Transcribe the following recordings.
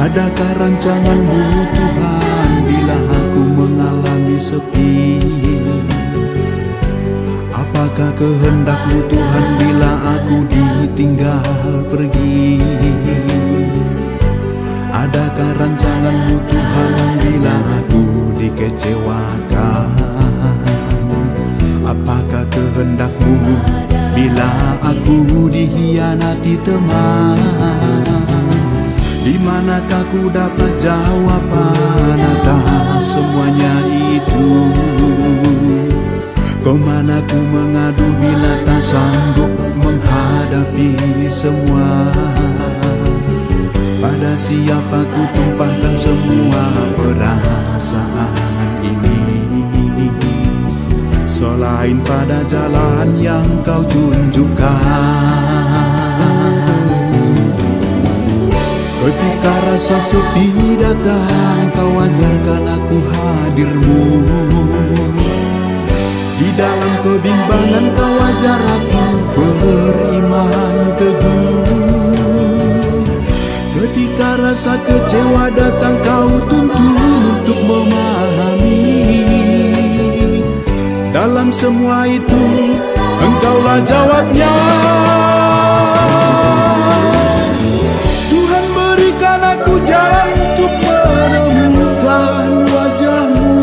Adakah rancangan-Mu Tuhan bila aku mengalami sepi? Apakah kehendak-Mu Tuhan bila aku ditinggal pergi? Adakah rancangan-Mu Tuhan bila aku dikecewakan? Apakah kehendak-Mu bila aku dihianati teman? Di manakah ku dapat jawaban atas semuanya itu? Kemana ku mengadu bila tak sanggup menghadapi semua? Pada siapa ku tumpahkan semua perasaan ini? Selain pada jalan yang Kau tunjukkan. Ketika rasa sepi datang, Kau ajarkan aku hadir-Mu. Di dalam kebimbangan Kau ajar aku beriman teguh. Ketika rasa kecewa datang, Kau tuntun untuk memahami. Dalam semua itu Engkaulah jawabnya. Aku jalan untuk menemukan wajah-Mu.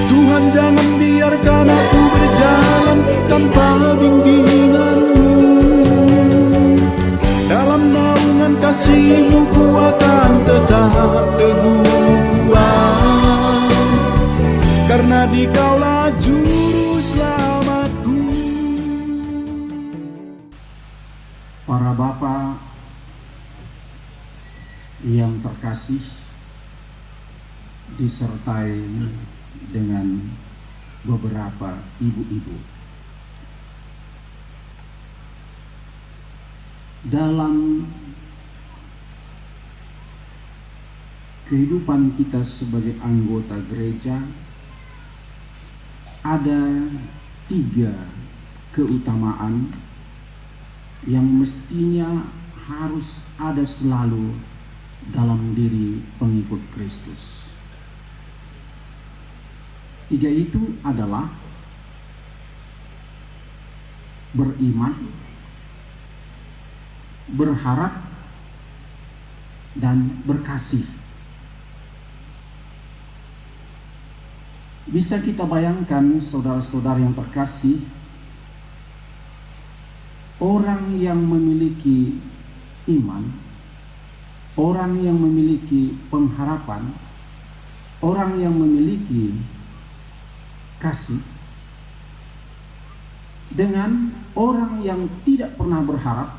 Tuhan, jangan biarkan aku berjalan tanpa bimbingan-Mu. Dalam naungan kasih-Mu ku akan tetap teguh kuat, karena Dikaulah juru selamatku. Para Bapa yang terkasih, disertai dengan beberapa ibu-ibu, dalam kehidupan kita sebagai anggota gereja ada 3 keutamaan yang mestinya harus ada selalu dalam diri pengikut Kristus. 3 itu adalah beriman, berharap, dan berkasih. Bisa kita bayangkan, saudara-saudara yang terkasih, orang yang memiliki iman, orang yang memiliki pengharapan, orang yang memiliki kasih, dengan orang yang tidak pernah berharap,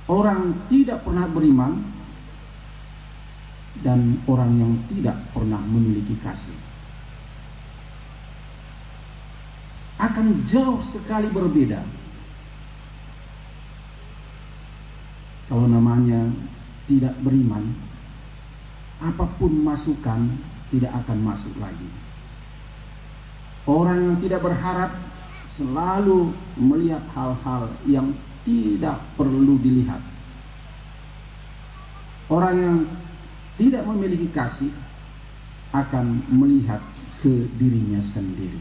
orang tidak pernah beriman, dan orang yang tidak pernah memiliki kasih, akan jauh sekali berbeda. Kalau namanya tidak beriman, apapun masukan tidak akan masuk lagi. Orang yang tidak berharap selalu melihat hal-hal yang tidak perlu dilihat. Orang yang tidak memiliki kasih akan melihat ke dirinya sendiri.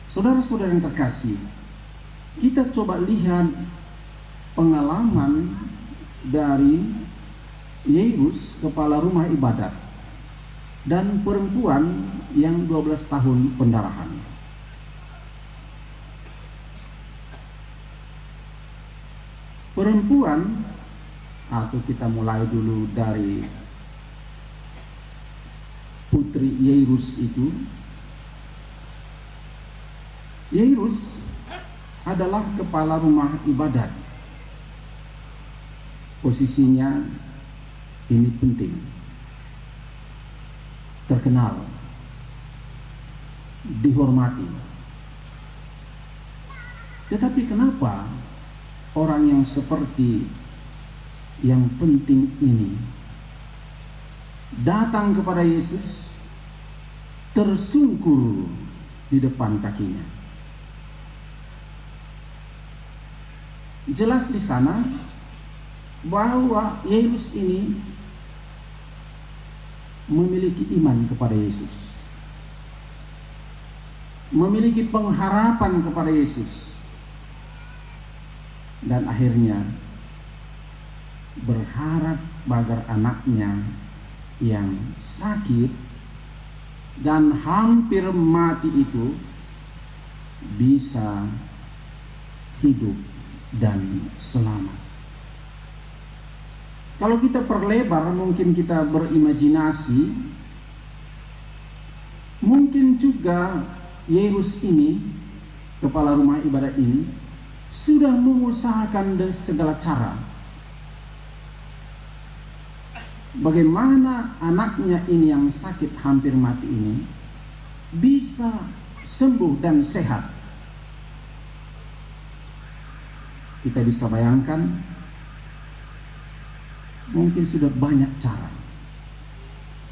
Saudara-saudara yang terkasih, kita coba lihat pengalaman dari Yairus, kepala rumah ibadat, dan perempuan yang 12 tahun pendarahan. Perempuan, atau kita mulai dulu dari putri Yairus itu. Yairus adalah kepala rumah ibadat. posisinya ini penting, terkenal, dihormati. Tetapi kenapa orang yang seperti yang penting ini datang kepada Yesus, tersungkur di depan kakinya? Jelas di sana bahwa Yairus ini memiliki iman kepada Yesus, memiliki pengharapan kepada Yesus, dan akhirnya berharap agar anaknya yang sakit dan hampir mati itu bisa hidup dan selamat. Kalau kita perlebar, mungkin kita berimajinasi, mungkin juga Yairus ini, kepala rumah ibadat ini, sudah mengusahakan dari segala cara bagaimana anaknya ini yang sakit hampir mati ini bisa sembuh dan sehat. Kita bisa bayangkan, mungkin sudah banyak cara,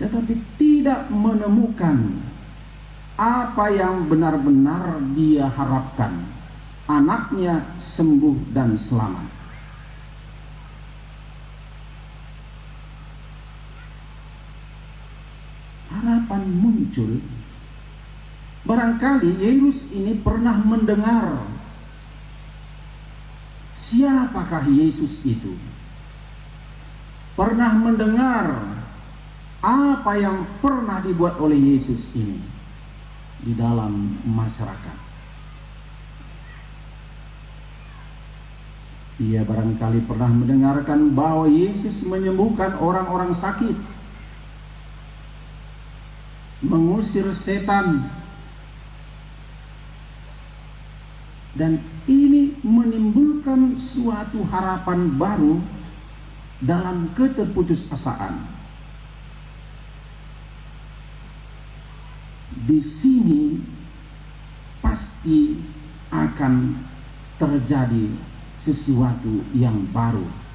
tetapi tidak menemukan apa yang benar-benar dia harapkan, anaknya sembuh dan selamat. Harapan muncul. Barangkali Yairus ini pernah mendengar siapakah Yesus itu, pernah mendengar apa yang pernah dibuat oleh Yesus ini di dalam masyarakat. Ia barangkali pernah mendengarkan bahwa Yesus menyembuhkan orang-orang sakit, mengusir setan, dan ini menimbulkan suatu harapan baru dalam keterputusasaan. Di sini pasti akan terjadi sesuatu yang baru.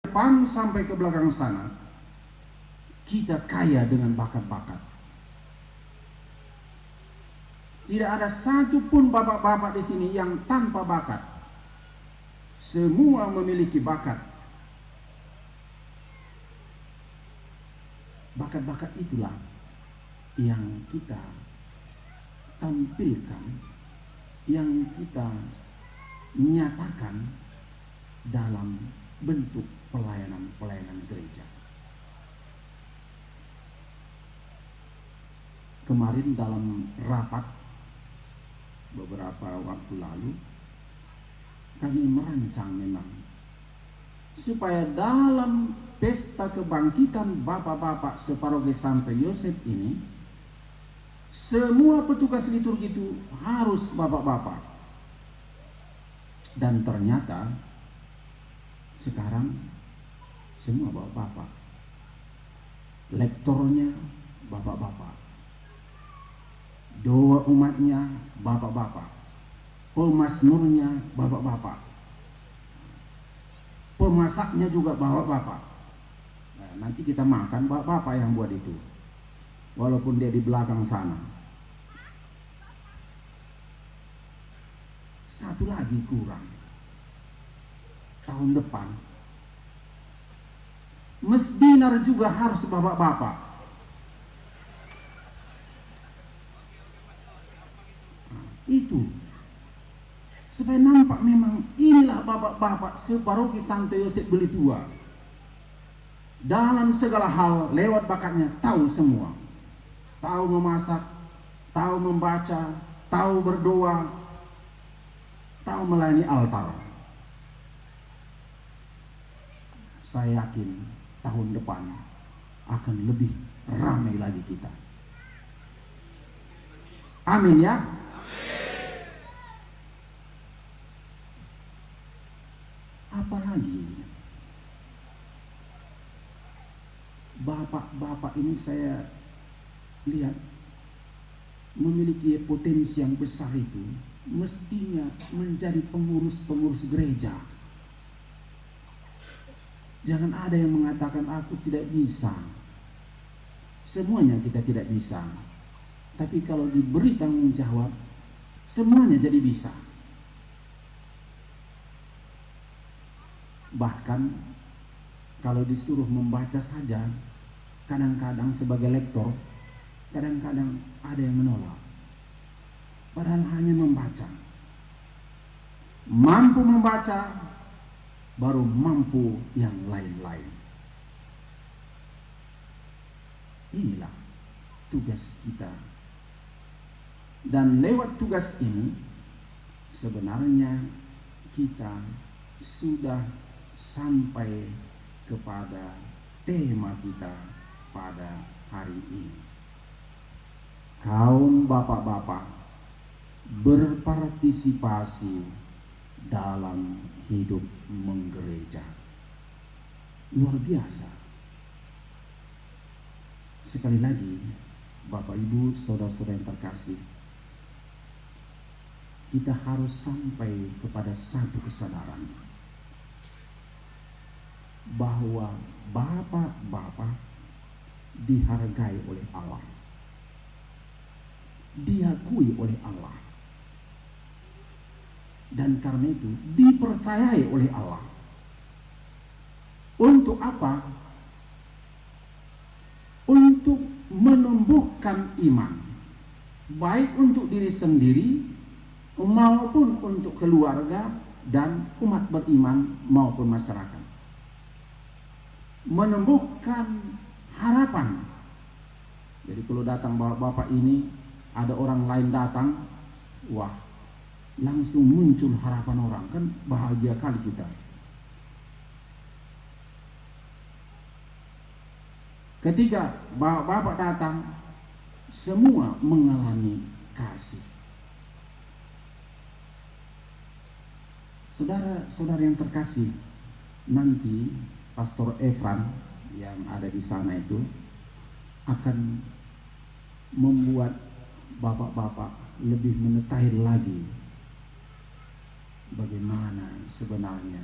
depan sampai ke belakang sana, kita kaya dengan bakat-bakat. Tidak ada satupun bapak-bapak di sini yang tanpa bakat. Semua memiliki bakat. Bakat-bakat itulah yang kita tampilkan, yang kita nyatakan dalam bentuk pelayanan gereja. Kemarin dalam rapat beberapa waktu lalu, kami merancang memang supaya dalam pesta kebangkitan bapak-bapak separoki Santo Yosef ini, semua petugas liturgi itu harus bapak-bapak. Dan ternyata sekarang semua bapak-bapak, lektornya bapak-bapak, doa umatnya bapak-bapak, pemazmurnya bapak-bapak, pemasaknya juga bapak-bapak. Nah, nanti kita makan bapak-bapak yang buat itu, walaupun dia di belakang sana. Satu lagi kurang, tahun depan Mesdinar juga harus bapak-bapak. Itu supaya nampak memang inilah bapak-bapak separoki Santo Yosef Belitua. Dalam segala hal lewat bakatnya tahu semua. Tahu memasak, tahu membaca, tahu berdoa, tahu melayani altar. Saya yakin tahun depan akan lebih ramai lagi kita. Amin ya. Apalagi bapak-bapak ini saya lihat memiliki potensi yang besar, itu mestinya menjadi pengurus-pengurus gereja. Jangan ada yang mengatakan aku tidak bisa. Semuanya kita tidak bisa. Tapi kalau diberi tanggung jawab, semuanya jadi bisa. Bahkan kalau disuruh membaca saja, kadang-kadang sebagai lektor, kadang-kadang ada yang menolak. Padahal hanya membaca. Mampu membaca, baru mampu yang lain-lain. Inilah tugas kita. Dan lewat tugas ini, sebenarnya kita sudah sampai kepada tema kita pada hari ini. Kaum bapak-bapak berpartisipasi dalam hidup menggereja. Luar biasa. Sekali lagi, Bapak Ibu, saudara-saudara yang terkasih, kita harus sampai kepada satu kesadaran bahwa bapak-bapak dihargai oleh Allah, diakui oleh Allah, dan karena itu dipercayai oleh Allah. Untuk apa? Untuk menumbuhkan iman, baik untuk diri sendiri maupun untuk keluarga dan umat beriman maupun masyarakat. Menumbuhkan harapan. Jadi kalau datang bapak-bapak ini, ada orang lain datang, wah, langsung muncul harapan orang, kan bahagia kali kita. Ketika bapak-bapak datang, semua mengalami kasih. Saudara-saudara yang terkasih, nanti Pastor Efran yang ada di sana itu akan membuat bapak-bapak lebih mengetahui lagi bagaimana sebenarnya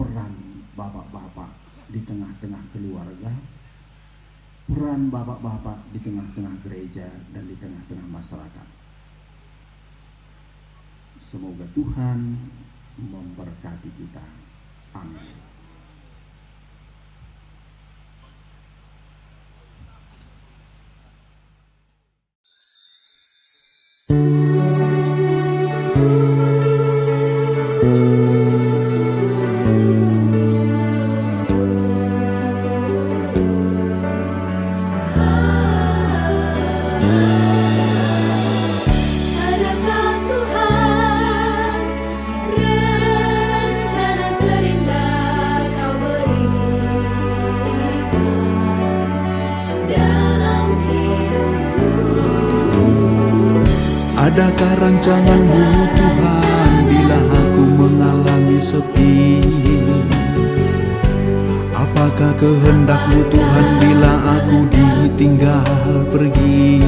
peran bapak-bapak di tengah-tengah keluarga, peran bapak-bapak di tengah-tengah gereja dan di tengah-tengah masyarakat. Semoga Tuhan memberkati kita. Amin. Adakah rancangan-Mu Tuhan bila aku mengalami sepi? Apakah kehendak-Mu Tuhan bila aku ditinggal pergi?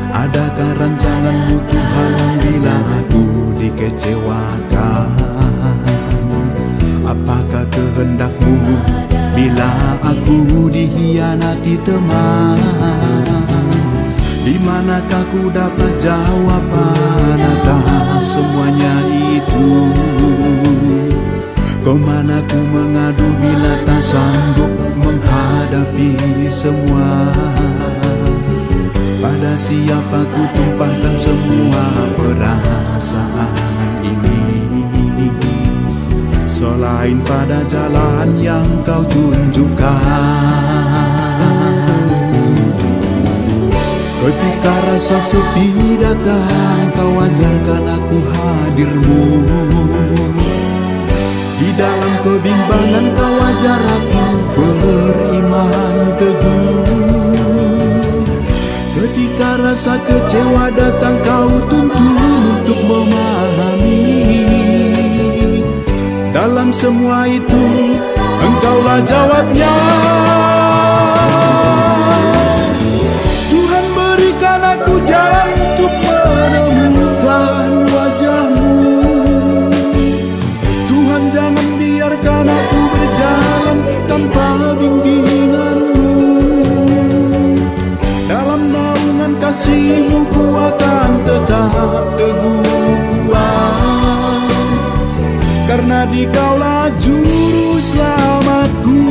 Adakah rancangan-Mu Tuhan bila aku dikecewakan? Apakah kehendak-Mu bila aku dihianati teman? Di manakah ku dapat jawaban atas semuanya itu? Kemana ku mengadu bila tak sanggup menghadapi semua? Pada siapa ku tumpahkan semua perasaan ini? Selain pada jalan yang Kau tunjukkan. Ketika rasa sepi datang, Kau ajarkan aku hadir-Mu. Di dalam kebimbangan Kau ajar aku beriman teguh. Ketika rasa kecewa datang, Kau tuntun untuk memahami. Dalam semua itu Engkaulah jawabnya. Aku jalan untuk menemukan wajah-Mu. Tuhan, jangan biarkan aku berjalan tanpa bimbingan-Mu. Dalam naungan kasih-Mu ku akan tetap teguh kuat, karena Dikaulah juru selamatku.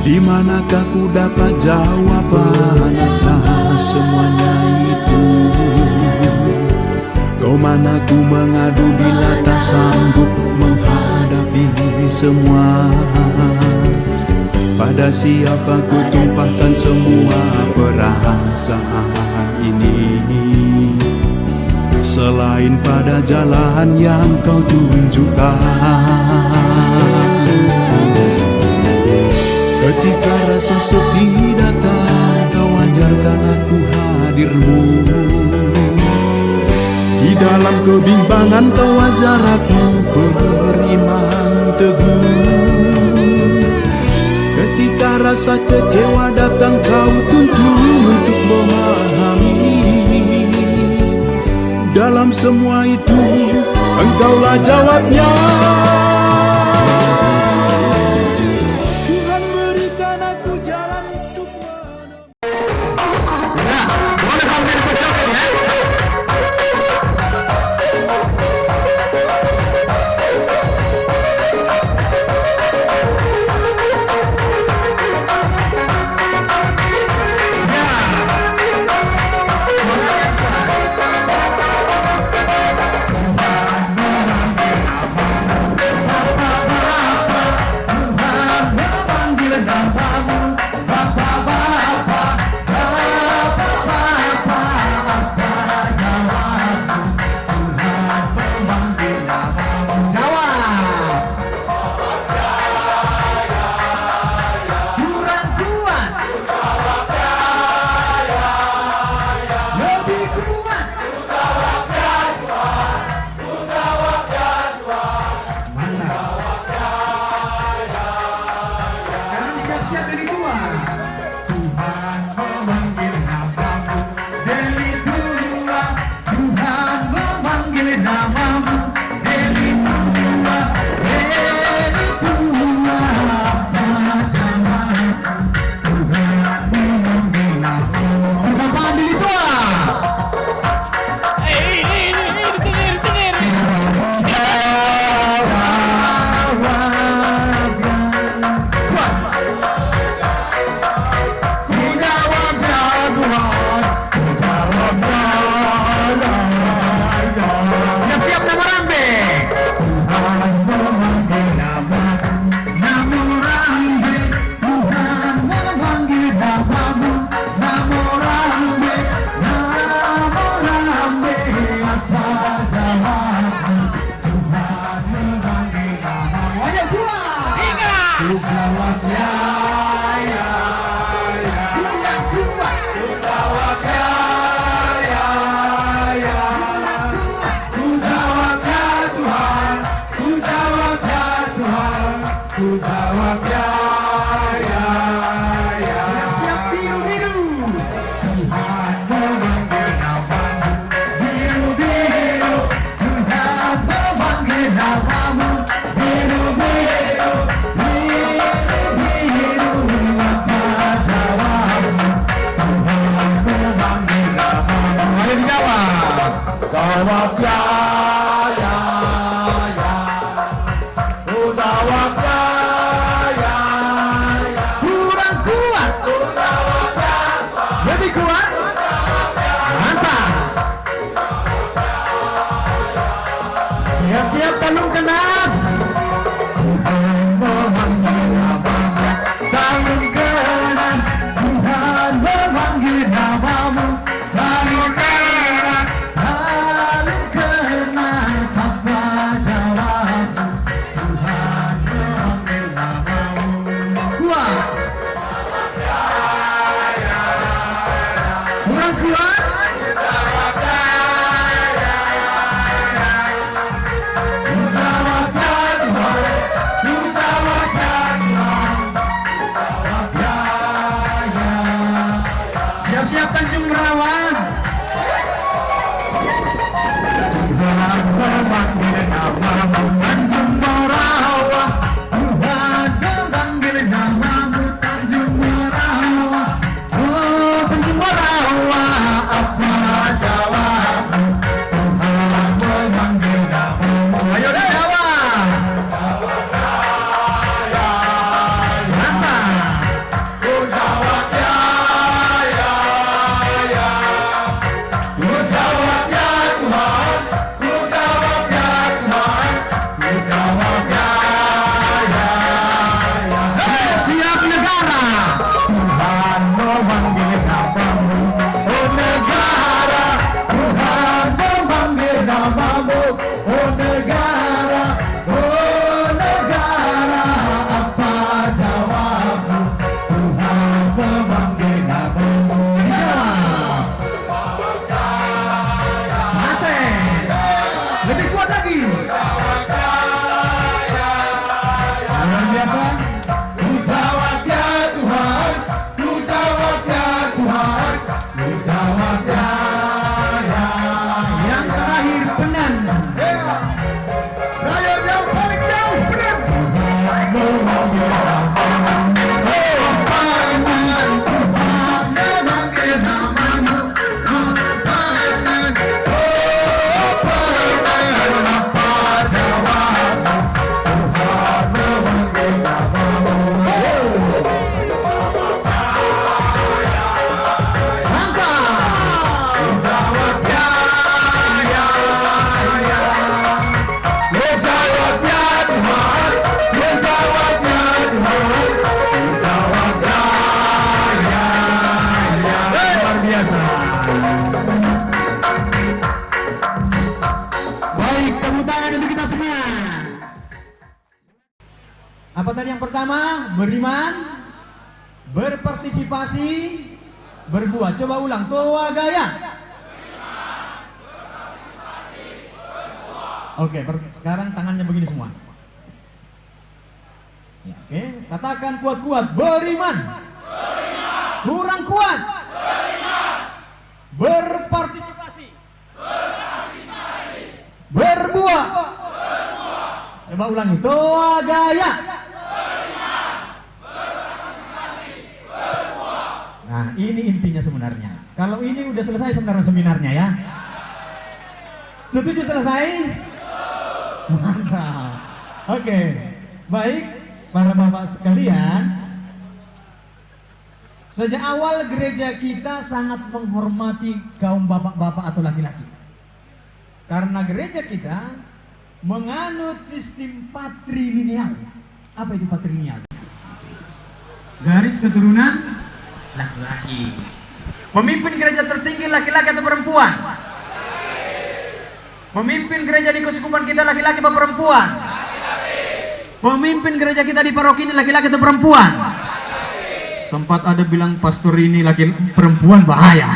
Di manakah ku dapat jawaban atas semuanya itu? Kemana ku mengadu bila tak sanggup menghadapi semua? Pada siapa ku tumpahkan semua perasaan ini? Selain pada jalan yang Kau tunjukkan. Ketika rasa sepi datang, Kau ajarkan aku hadir-Mu. Di dalam kebimbangan Kau ajar aku beriman teguh. Ketika rasa kecewa datang, Kau tuntun untuk memahami. Dalam semua itu Engkaulah jawabnya. Ku jawab ya, ya, ya. Yang kuat. Ku jawab ya, ya, ya. Ku jawab ya Tuhan. Ku jawab ya Tuhan. Ku jawab ya, ya, ya. Siap-siap biru-biru. Tuhan memanggil namamu. Biru-biru. Tuhan memanggil namamu. Biru-biru. Biru-biru. Apa jawabmu? Tuhan memanggil namamu. Ayo dijawab. Jawab ya, ya, ya. Ku jawab ya, ya, ya. Kurang kuat. Ku jawab ya. Lebih kuat. Mantap. Siap-siap talung kenas. Tuhan memanggil namamu. Talung kenas. Tuhan memanggil namamu. Talung kenas. Talung kenas. Apa jawabmu? Tuhan memanggil namamu. Kuat. Kurang kuat. Siap-siap Tanjung Merawan. Tuhan memanggil namamu Tanjung Merawan. Tuhan memanggil namamu Tanjung Merawan. Oh Tanjung Merawan, apa jawabmu? Tuhan memanggil namamu. Ayo jawab. Mantap. Ku jawab ya, ya, ya. Ku jawab ya Tuhan. Ku jawab ya Tuhan. Ku jawab ya, ya, ya. Siap negara. Tuhan memanggil namamu. Oh negara. Tuhan memanggil namamu. Oh negara. Oh negara. Apa jawabmu? Tuhan memanggil namamu. Jawab. Mate. Lebih kuat lagi. Luar biasa. Ku jawab ya Tuhan. Ku jawab ya Tuhan. Ku jawab ya, ya. Yang terakhir Penan. Rakyat yang paling jauh Penan. Tuhan memanggil namamu. Oh Penan. Tuhan memanggil namamu. Oh Penan. Oh Penan. Apa jawabmu? Tuhan memanggil namamu. Mantap. Ku jawab ya, ya, ya. Ku jawab ya Tuhan. Ku jawab ya Tuhan. Ku jawab ya, ya, ya. Luar biasa. Baik, tepuk tangan untuk kita semua. Apa tadi yang pertama? Beriman, berpartisipasi, berbuat. Coba ulang. Toa gaya. Oke, sekarang tangannya begini semua. Ya, oke, katakan kuat-kuat. Beriman. Kurang kuat. Berpartisipasi. Berbuat. Coba ulangi. Toa gaya. Nah, ini intinya sebenarnya. Kalau ini udah selesai sebenarnya seminarnya ya. Setuju selesai? Mantap. Oke. Baik, para bapak sekalian. Sejak awal gereja kita sangat menghormati kaum bapak-bapak atau laki-laki. Karena gereja kita menganut sistem patrilineal. Apa itu patrilineal? Garis keturunan laki-laki. Pemimpin gereja tertinggi laki-laki atau perempuan? Pemimpin gereja di keuskupan kita laki-laki atau perempuan? Pemimpin gereja kita di paroki ini laki-laki atau perempuan? Sempat ada bilang pastor ini laki perempuan bahaya.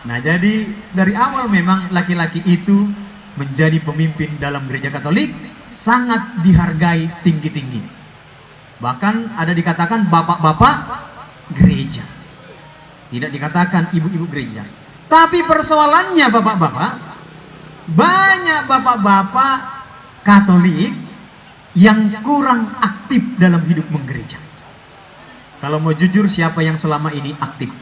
Nah, jadi dari awal memang laki-laki itu menjadi pemimpin dalam gereja Katolik sangat dihargai tinggi-tinggi. Bahkan ada dikatakan bapak-bapak gereja. Tidak dikatakan ibu-ibu gereja. Tapi persoalannya bapak-bapak, banyak bapak-bapak Katolik yang kurang aktif dalam hidup menggereja. Kalau mau jujur, siapa yang selama ini aktif?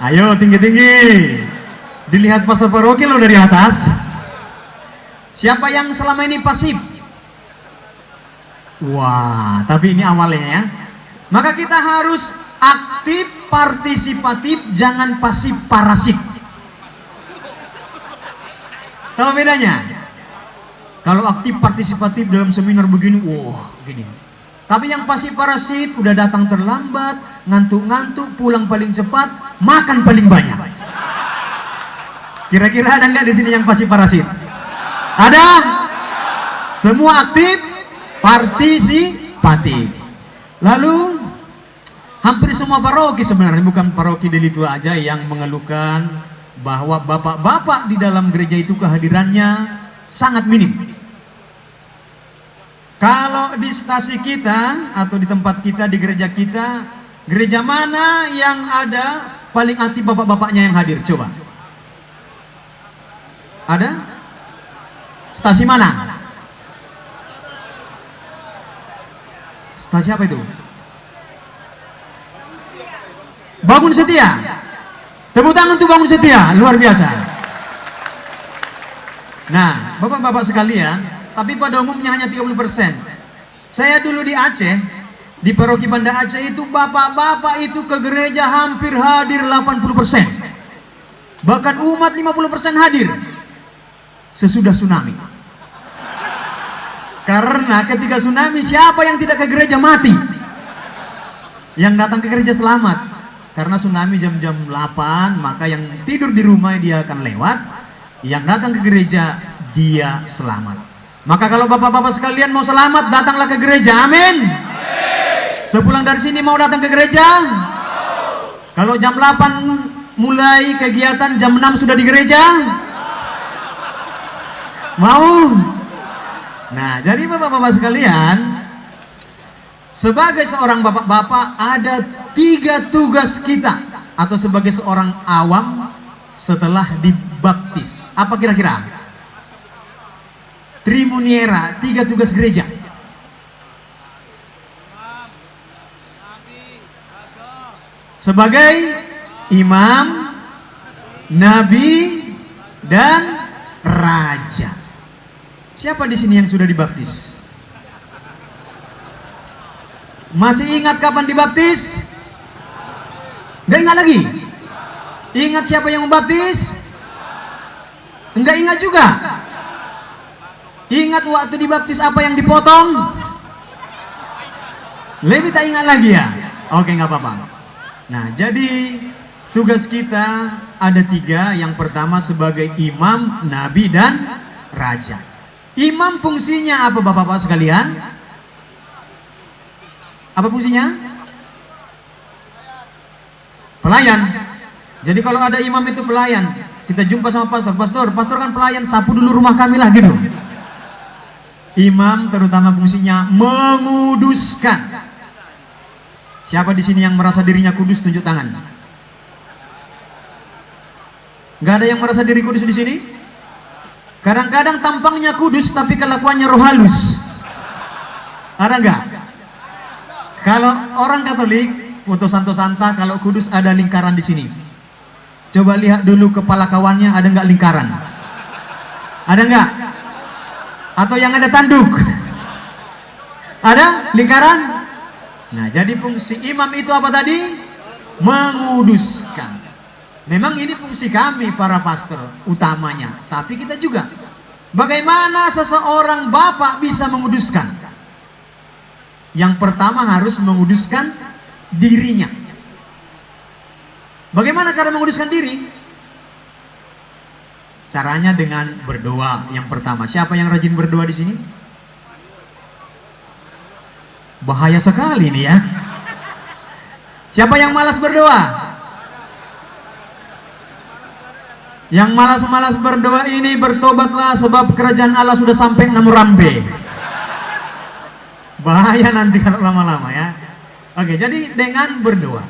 Ayo tinggi-tinggi. Dilihat pastor paroki lo dari atas. Siapa yang selama ini pasif? Wah, tapi ini awalnya ya. Maka kita harus aktif, partisipatif, jangan pasif parasit. Tahu bedanya? Kalau aktif partisipatif dalam seminar begini, wah, gini. Tapi yang pasif parasit udah datang terlambat, ngantuk-ngantuk, pulang paling cepat, makan paling banyak. Kira-kira ada nggak di sini yang pasif parasit? Ada? Semua aktif, partisipatif. Lalu hampir semua paroki sebenarnya, bukan paroki Deli Tua aja yang mengeluhkan bahwa bapak-bapak di dalam gereja itu kehadirannya sangat minim. Kalau di stasi kita atau di tempat kita, di gereja kita, gereja mana yang ada paling aktif bapak-bapaknya yang hadir? Coba. Ada? Stasi mana? Stasi apa itu? Bangun Setia. Tepuk tangan untuk Bangun Setia, luar biasa. Nah, bapak-bapak sekalian, tapi pada umumnya hanya 30%. Saya dulu di Aceh, di paroki Banda Aceh itu bapak-bapak itu ke gereja hampir hadir 80%. Bahkan umat 50% hadir sesudah tsunami. Karena ketika tsunami, siapa yang tidak ke gereja mati? Yang datang ke gereja selamat. Karena tsunami jam-jam 8, maka yang tidur di rumah dia akan lewat, yang datang ke gereja dia selamat. Maka kalau bapak-bapak sekalian mau selamat, datanglah ke gereja. Amin. Sepulang dari sini mau datang ke gereja? Kalau jam 8 mulai kegiatan, jam 6 sudah di gereja? Mau? Nah, jadi bapak-bapak sekalian, sebagai seorang bapak-bapak ada 3 tugas kita, atau sebagai seorang awam setelah dibaptis. Apa kira-kira? Trimuniera, 3 tugas gereja. Sebagai imam, nabi, dan raja. Siapa di sini yang sudah dibaptis? Masih ingat kapan dibaptis? Enggak ingat lagi? Ingat siapa yang membaptis? Enggak ingat juga? Ingat waktu dibaptis apa yang dipotong? Lebih tak ingat lagi ya? Oke, nggak apa-apa. Nah, jadi tugas kita ada 3. Yang pertama sebagai imam, nabi, dan raja. Imam fungsinya apa bapak-bapak sekalian? Apa fungsinya? Pelayan. Jadi kalau ada imam itu pelayan. Kita jumpa sama pastor kan pelayan, sapu dulu rumah kami lah gitu. Imam terutama fungsinya menguduskan. Siapa di sini yang merasa dirinya kudus, tunjuk tangan. Gak ada yang merasa diri kudus di sini? Kadang-kadang tampangnya kudus tapi kelakuannya roh halus. Ada nggak? Kalau orang Katolik, foto Santo Santa, kalau kudus ada lingkaran di sini. Coba lihat dulu kepala kawannya, ada nggak lingkaran? Ada nggak? Atau yang ada tanduk? Ada lingkaran? Nah, jadi fungsi imam itu apa tadi? Menguduskan. Memang ini fungsi kami para pastor utamanya, tapi kita juga. Bagaimana seseorang bapak bisa menguduskan? Yang pertama harus menguduskan dirinya. Bagaimana cara menguduskan diri? Caranya dengan berdoa. Yang pertama, siapa yang rajin berdoa di sini? Bahaya sekali nih ya. Siapa yang malas berdoa? Yang malas-malas berdoa ini bertobatlah, sebab kerajaan Allah sudah sampai 6 rambe. Bahaya nanti kalau lama-lama ya. Oke, jadi dengan berdoa.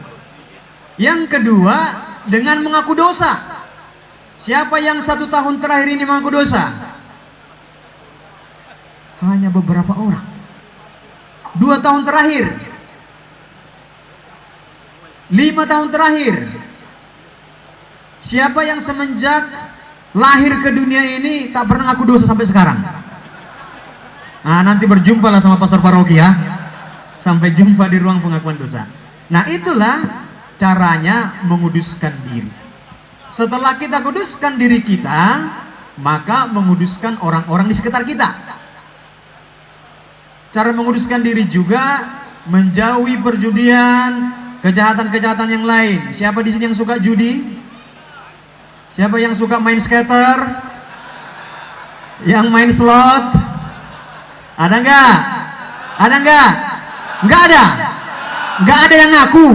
Yang kedua, dengan mengaku dosa. Siapa yang 1 tahun terakhir ini mengaku dosa? Hanya beberapa orang. 2 tahun terakhir, 5 tahun terakhir. Siapa yang semenjak lahir ke dunia ini tak pernah ngaku dosa sampai sekarang? Nah, nanti berjumpalah sama pastor paroki ya. Sampai jumpa di ruang pengakuan dosa. Nah, itulah caranya menguduskan diri. Setelah kita kuduskan diri kita, maka menguduskan orang-orang di sekitar kita. Cara menguduskan diri juga menjauhi perjudian, kejahatan-kejahatan yang lain. Siapa di sini yang suka judi? Siapa yang suka main skater? Yang main slot? Ada enggak? Ada enggak? Enggak ada. Enggak ada yang ngaku.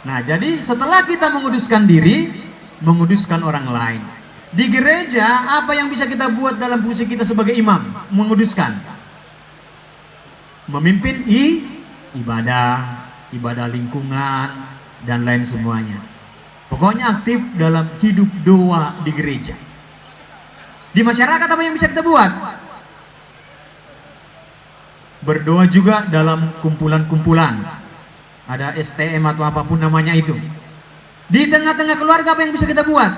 Nah, jadi setelah kita menguduskan diri, menguduskan orang lain. Di gereja, apa yang bisa kita buat dalam fungsi kita sebagai imam? Menguduskan. Memimpin ibadah lingkungan, dan lain semuanya. Pokoknya aktif dalam hidup doa di gereja. Di masyarakat apa yang bisa kita buat? Berdoa juga dalam kumpulan-kumpulan. Ada STM atau apapun namanya itu. Di tengah-tengah keluarga apa yang bisa kita buat?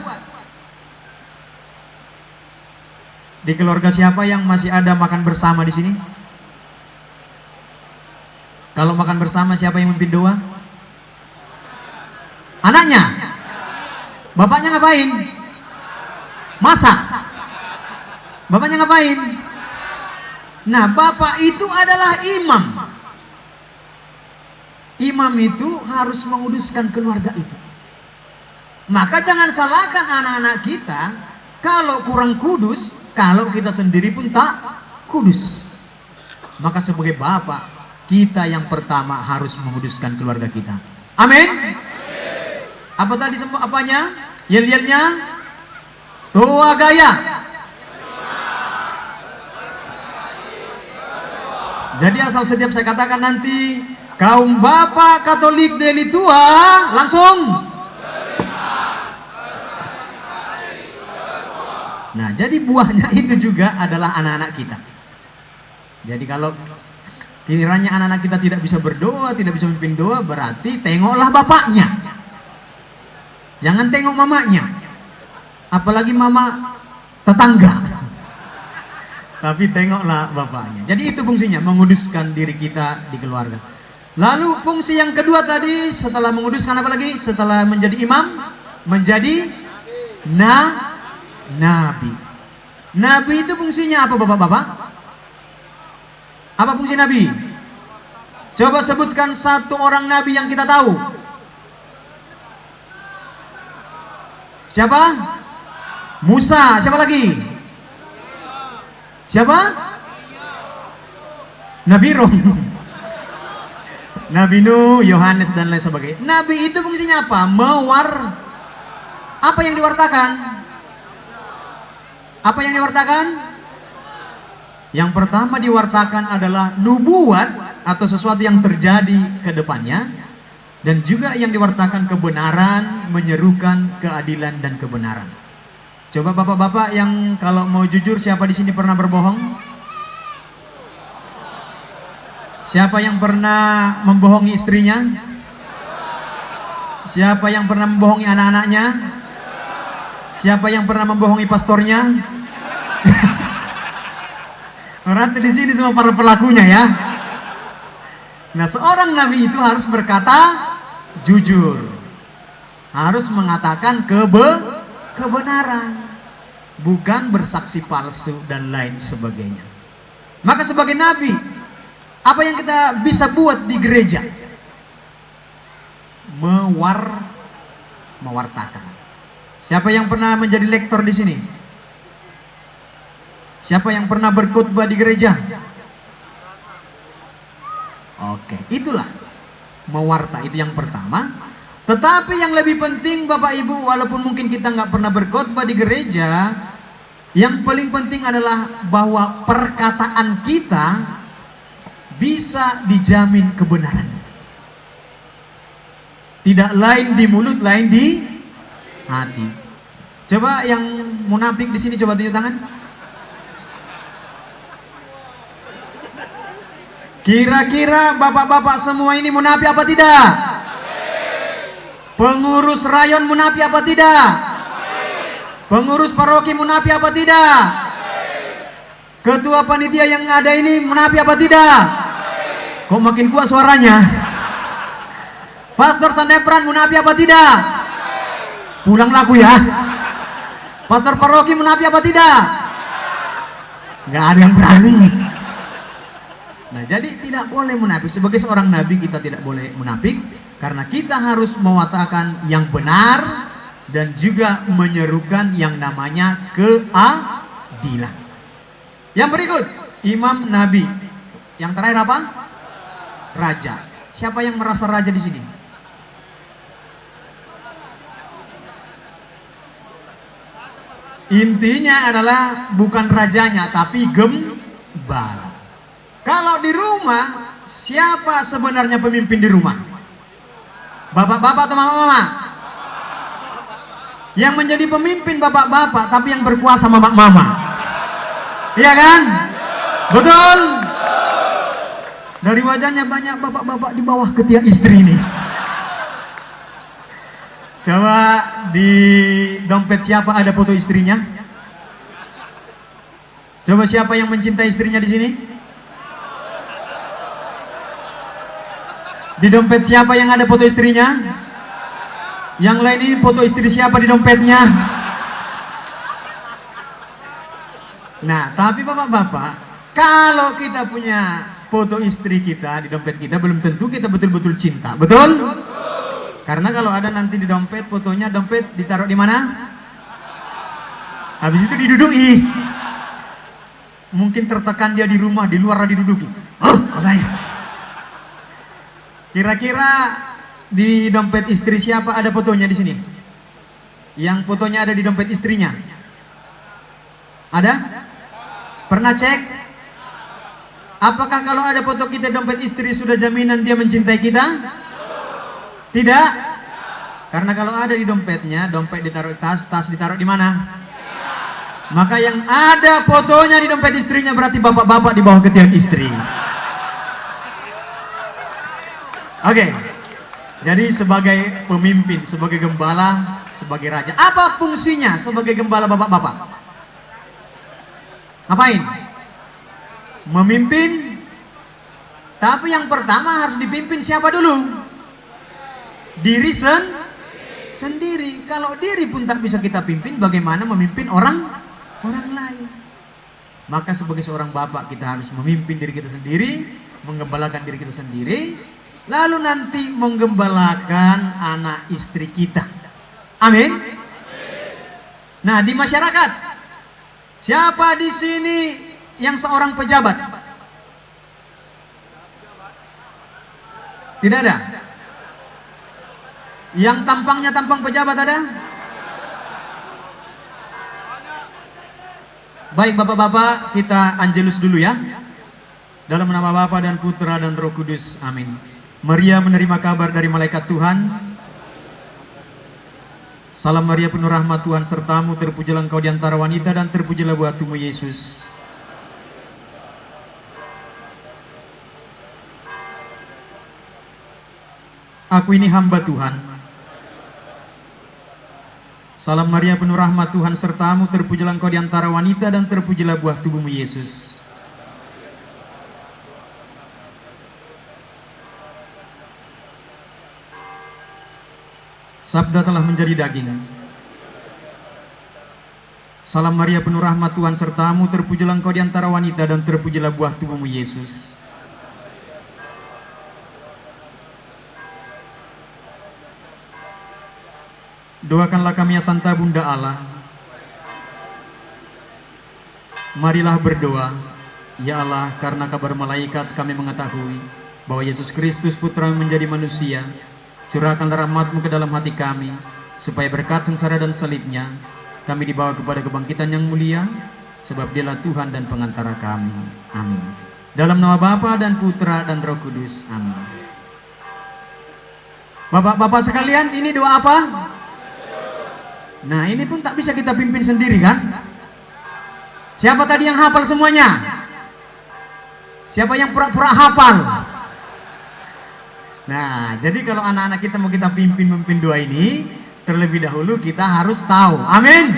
Di keluarga siapa yang masih ada makan bersama di sini? Kalau makan bersama siapa yang memimpin doa? Anaknya. Bapaknya ngapain? Masak. Bapaknya ngapain? Nah, bapak itu adalah imam. Imam itu harus menguduskan keluarga itu. Maka jangan salahkan anak-anak kita kalau kurang kudus, kalau kita sendiri pun tak kudus. Maka sebagai bapak, kita yang pertama harus menguduskan keluarga kita. Amin. Apa tadi apanya? Yel-yelnya? Toa gaya. Jadi asal setiap saya katakan nanti kaum bapak Katolik Deli Tua langsung. Nah, jadi buahnya itu juga adalah anak-anak kita. Jadi kalau kiranya anak-anak kita tidak bisa berdoa, tidak bisa memimpin doa, berarti tengoklah bapaknya. Jangan tengok mamanya. Apalagi mama tetangga. Tapi tengoklah bapaknya. Jadi itu fungsinya, menguduskan diri kita di keluarga. Lalu fungsi yang kedua tadi, setelah menguduskan apa lagi? Setelah menjadi imam, menjadi nabi. Nabi itu fungsinya apa bapak-bapak? Apa fungsi nabi? Coba sebutkan satu orang nabi yang kita tahu. Siapa? Musa. Siapa lagi? Siapa? Nabi Rom. Nabi Nuh, Yohanes dan lain sebagainya. Nabi itu fungsinya apa? Apa yang diwartakan? Apa yang diwartakan? Yang pertama diwartakan adalah nubuat atau sesuatu yang terjadi ke depannya. Dan juga yang diwartakan kebenaran, menyerukan keadilan dan kebenaran. Coba bapak-bapak yang kalau mau jujur, siapa di sini pernah berbohong? Siapa yang pernah membohongi istrinya? Siapa yang pernah membohongi anak-anaknya? Siapa yang pernah membohongi pastornya? Berarti di sini semua para pelakunya ya. Nah, seorang nabi itu harus berkata jujur, harus mengatakan kebenaran, bukan bersaksi palsu dan lain sebagainya. Maka sebagai nabi, apa yang kita bisa buat di gereja? Mewartakan. Siapa yang pernah menjadi lektor di sini? Siapa yang pernah berkhutbah di gereja? Oke, itulah mewarta, itu yang pertama. Tetapi yang lebih penting Bapak Ibu, walaupun mungkin kita nggak pernah berkhotbah di gereja, yang paling penting adalah bahwa perkataan kita bisa dijamin kebenarannya. Tidak lain di mulut, lain di hati. Coba yang munafik di sini coba tunjuk tangan. Kira-kira bapak-bapak semua ini munafik apa tidak? Pengurus rayon munafik apa tidak? Pengurus paroki munafik apa tidak? Ketua panitia yang ada ini munafik apa tidak? Kok makin kuat suaranya? Pastor Sandepran munafik apa tidak? Pulang laku ya. Pastor paroki munafik apa tidak? Nggak ada yang berani. Nah, jadi tidak boleh munafik. Sebagai seorang nabi kita tidak boleh munafik, karena kita harus mewatakan yang benar dan juga menyerukan yang namanya keadilan. Yang berikut, imam nabi. Yang terakhir apa? Raja. Siapa yang merasa raja di sini? Intinya adalah bukan rajanya, tapi gembala. Kalau di rumah, siapa sebenarnya pemimpin di rumah? Bapak-bapak atau mama-mama? Yang menjadi pemimpin bapak-bapak, tapi yang berkuasa mama-mama. Iya kan? Betul? Dari wajahnya banyak bapak-bapak di bawah ketiak istri ini. Coba di dompet siapa ada foto istrinya? Coba siapa yang mencintai istrinya di sini? Di dompet siapa yang ada foto istrinya? Yang lain ini foto istri siapa di dompetnya? Nah, tapi bapak-bapak, kalau kita punya foto istri kita di dompet kita, belum tentu kita betul-betul cinta, betul? Karena kalau ada nanti di dompet fotonya, dompet ditaruh di mana? Habis itu diduduki. Mungkin tertekan dia di rumah, di luar diduduki. Kira-kira di dompet istri siapa ada fotonya di sini? Yang fotonya ada di dompet istrinya? Ada? Pernah cek? Apakah kalau ada foto kita di dompet istri sudah jaminan dia mencintai kita? Tidak? Karena kalau ada di dompetnya, dompet ditaruh di tas, tas ditaruh di mana? Maka yang ada fotonya di dompet istrinya berarti bapak-bapak di bawah ketiak istri. Oke. Jadi sebagai pemimpin, sebagai gembala, sebagai raja, apa fungsinya sebagai gembala bapak-bapak? Ngapain? Memimpin. Tapi yang pertama harus dipimpin siapa dulu? Diri sendiri. Kalau diri pun tak bisa kita pimpin, bagaimana memimpin orang lain? Maka sebagai seorang bapak kita harus memimpin diri kita sendiri, menggembalakan diri kita sendiri, lalu nanti menggembalakan anak istri kita. Amin. Nah, di masyarakat, siapa di sini yang seorang pejabat? Tidak ada. Yang tampangnya tampang pejabat ada? Baik bapak-bapak, kita angelus dulu ya. Dalam nama Bapa dan Putra dan Roh Kudus, amin. Maria menerima kabar dari malaikat Tuhan. Salam Maria penuh rahmat, Tuhan sertamu, terpujilah engkau di antara wanita dan terpujilah buah tubuhmu Yesus. Aku ini hamba Tuhan. Salam Maria penuh rahmat, Tuhan sertamu, terpujilah engkau di antara wanita dan terpujilah buah tubuhmu Yesus. Sabda telah menjadi daging. Salam Maria penuh rahmat, Tuhan sertamu, terpujilah engkau di antara wanita dan terpujilah buah tubuhmu Yesus. Doakanlah kami ya Santa Bunda Allah. Marilah berdoa. Ya Allah, karena kabar malaikat kami mengetahui bahwa Yesus Kristus Putra menjadi manusia. Curahkanlah rahmat-Mu ke dalam hati kami, supaya berkat sengsara dan salibnya kami dibawa kepada kebangkitan yang mulia, sebab Dialah Tuhan dan pengantara kami. Amin. Dalam nama Bapa dan Putra dan Roh Kudus. Amin. Bapak-bapak sekalian, ini doa apa? Nah, ini pun tak bisa kita pimpin sendiri kan? Siapa tadi yang hafal semuanya? Siapa yang pura-pura hafal? Nah, jadi kalau anak-anak kita mau kita pimpin doa ini, terlebih dahulu kita harus tahu. Amin.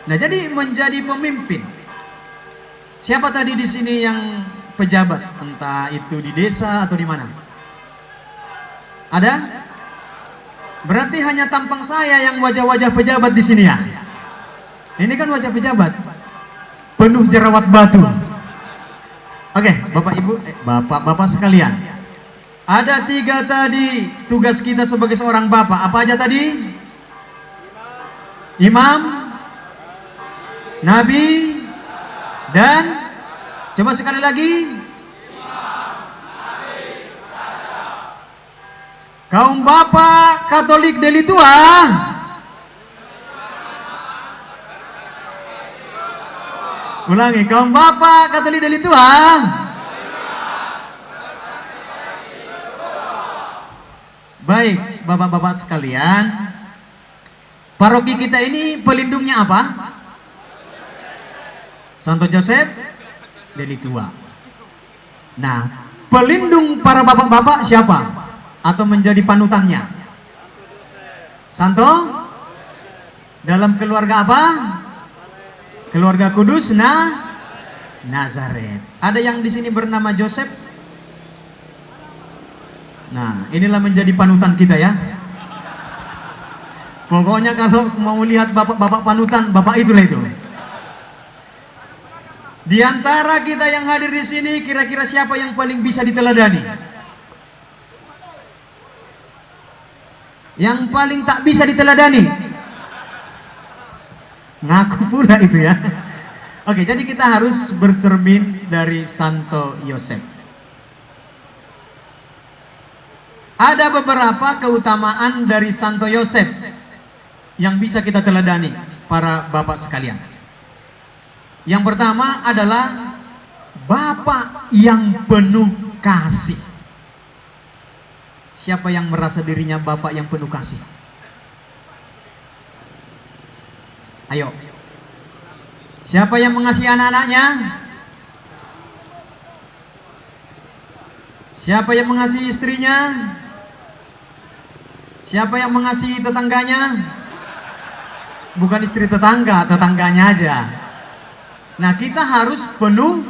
Nah, jadi menjadi pemimpin. Siapa tadi di sini yang pejabat? Entah itu di desa atau di mana? Ada? Berarti hanya tampang saya yang wajah-wajah pejabat di sini ya? Ini kan wajah pejabat, penuh jerawat batu. Oke, Bapak Ibu, Bapak sekalian. Ada 3 tadi tugas kita sebagai seorang bapak. Apa aja tadi? Imam, Nabi, dan coba sekali lagi. Kaum bapak Katolik Deli Tua. Ulangi, kaum bapak Katolik Deli Tua. Baik, bapak-bapak sekalian, paroki kita ini pelindungnya apa? Santo Joseph Deli Tua. Nah, pelindung para bapak-bapak siapa? Atau menjadi panutannya? Santo? Dalam keluarga apa? Keluarga Kudus Nazaret. Ada yang di sini bernama Joseph? Nah, inilah menjadi panutan kita ya. Pokoknya kalau mau lihat bapak-bapak panutan, bapak itulah itu. Di antara kita yang hadir di sini, kira-kira siapa yang paling bisa diteladani? Yang paling tak bisa diteladani? Ngaku pula itu ya. Oke, jadi kita harus bercermin dari Santo Yosef. Ada beberapa keutamaan dari Santo Yosef yang bisa kita teladani, para bapak sekalian. Yang pertama adalah bapak yang penuh kasih. Siapa yang merasa dirinya bapak yang penuh kasih? Ayo. Siapa yang mengasihi anak-anaknya? Siapa yang mengasihi istrinya? Siapa yang mengasihi tetangganya? Bukan istri tetangga, tetangganya aja. Nah, kita harus penuh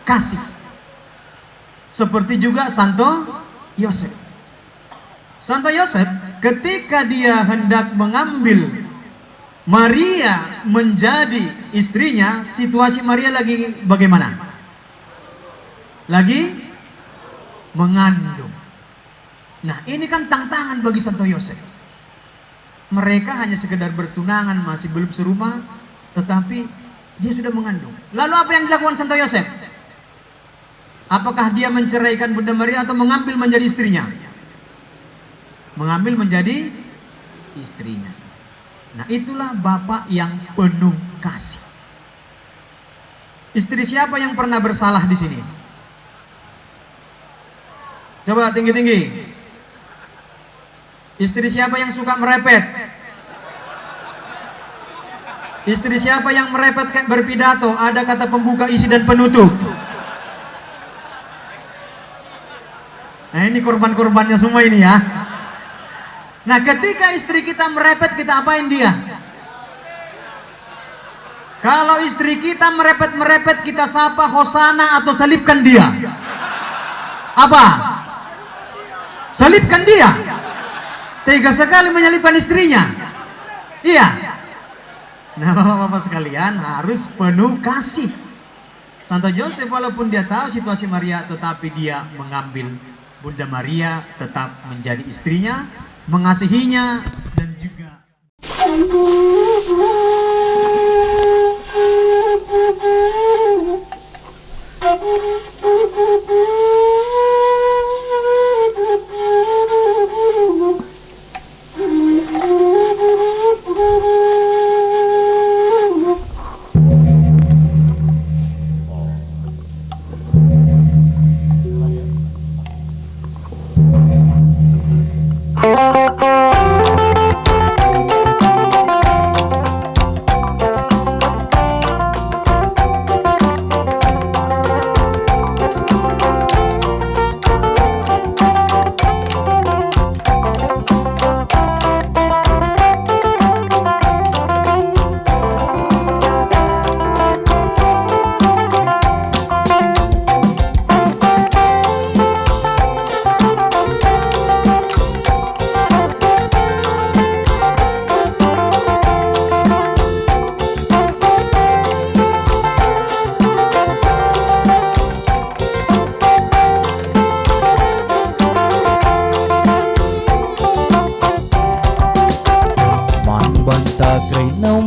kasih. Seperti juga Santo Yosef. Santo Yosef ketika dia hendak mengambil Maria menjadi istrinya, situasi Maria lagi bagaimana? Lagi mengandung. Nah, ini kan tantangan bagi Santo Yosef. Mereka hanya sekedar bertunangan, masih belum serumah, tetapi dia sudah mengandung. Lalu apa yang dilakukan Santo Yosef? Apakah dia menceraikan Bunda Maria atau mengambil menjadi istrinya? Mengambil menjadi istrinya. Nah, itulah bapak yang penuh kasih. Istri siapa yang pernah bersalah di sini? Coba tinggi-tinggi. Istri siapa yang suka merepet? Istri siapa yang merepet kayak berpidato? Ada kata pembuka, isi, dan penutup. Nah, ini korban-korbannya semua ini ya. Nah, ketika istri kita merepet, kita apain dia? Kalau istri kita merepet-merepet, kita sapa hosana atau salibkan dia. Apa? Salibkan dia. Tega sekali menyalibkan istrinya. Iya. Nah, bapak-bapak sekalian, harus penuh kasih. Santo Yosef walaupun dia tahu situasi Maria, tetapi dia mengambil Bunda Maria tetap menjadi istrinya, mengasihinya, dan juga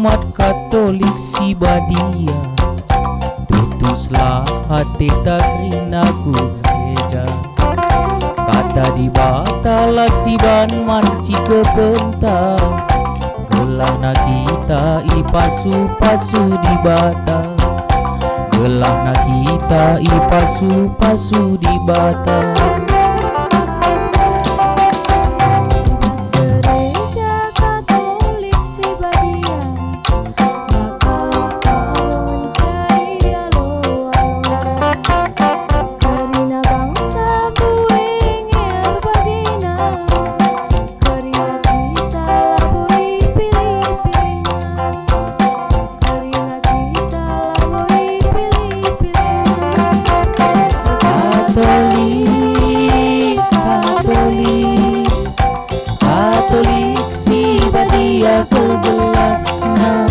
umat Katolik si Badia, tutuslah hati takrina ku gereja. Kata di batala si ban manci kepentang, gelahna kita ipasu-pasu di bata, gelahna kita ipasu-pasu di bata. Katolik si Badia kegelana,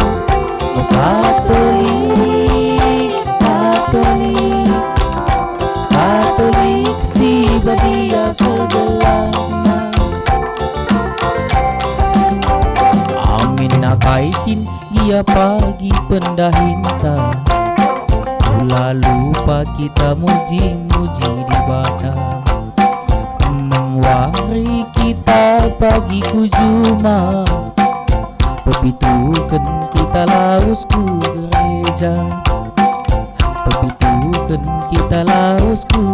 oh Katolik, Katolik, Katolik si Badia kegelana. Amin nakaikin dia pagi pendahinta, lalu lupa kita muji-muji di bata. Wari kita pagi kujuma, pepitukan kita laus ku gereja, pepitukan kita laus ku